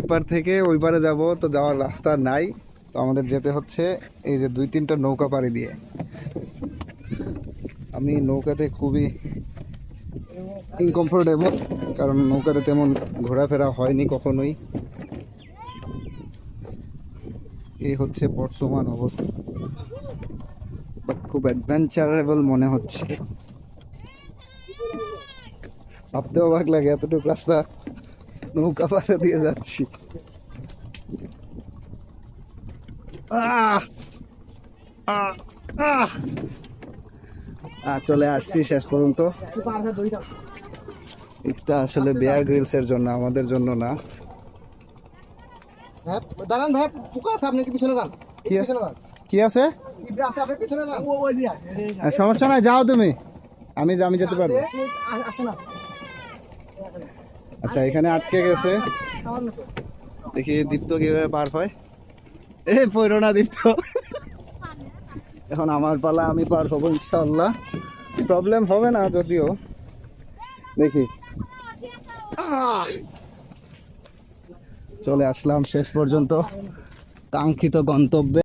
এই পার থেকে ওই পারে যাব, তো যাওয়ার রাস্তা নাই, তো আমাদের যেতে হচ্ছে এই যে 2-3টা নৌকা পাড়ি দিয়ে। আমি নৌকাতে খুবই ইনকমফোর্টেবল, কারণ নৌকাতে তেমন ঘোরাফেরা হয়নি কখনোই। এই হচ্ছে বর্তমান অবস্থা, বাট খুব অ্যাডভেঞ্চারেবল মনে হচ্ছে। ভাবতেও অবাক লাগে এতটুকু রাস্তা নৌকা পাড়ে দিয়ে যাচ্ছি। আহ আহ আহ চলে আসছি শেষ পর্যন্ত। এটা আসলে বেয়ার গ্রিলস এর জন্য, আমাদের জন্য না। দাঁড়ান ভাই, পোকা আছে, আপনি কি পিছনে যান? কি আছে? ইবরা আছে, আপনি পিছনে যান। সমস্যা নাই, যাও তুমি, আমি যেতে পারবো। আসে না। আচ্ছা, এখানে আটকে গেছে, দেখি দীপ্ত কিভাবে পার হয়। এ পড়ো না দীপ্ত। এখন আমার পালা, আমি পার হবো ইনশাআল্লাহ, প্রবলেম হবে না যদিও, দেখি। চলে আসলাম শেষ পর্যন্ত কাঙ্ক্ষিত গন্তব্যে।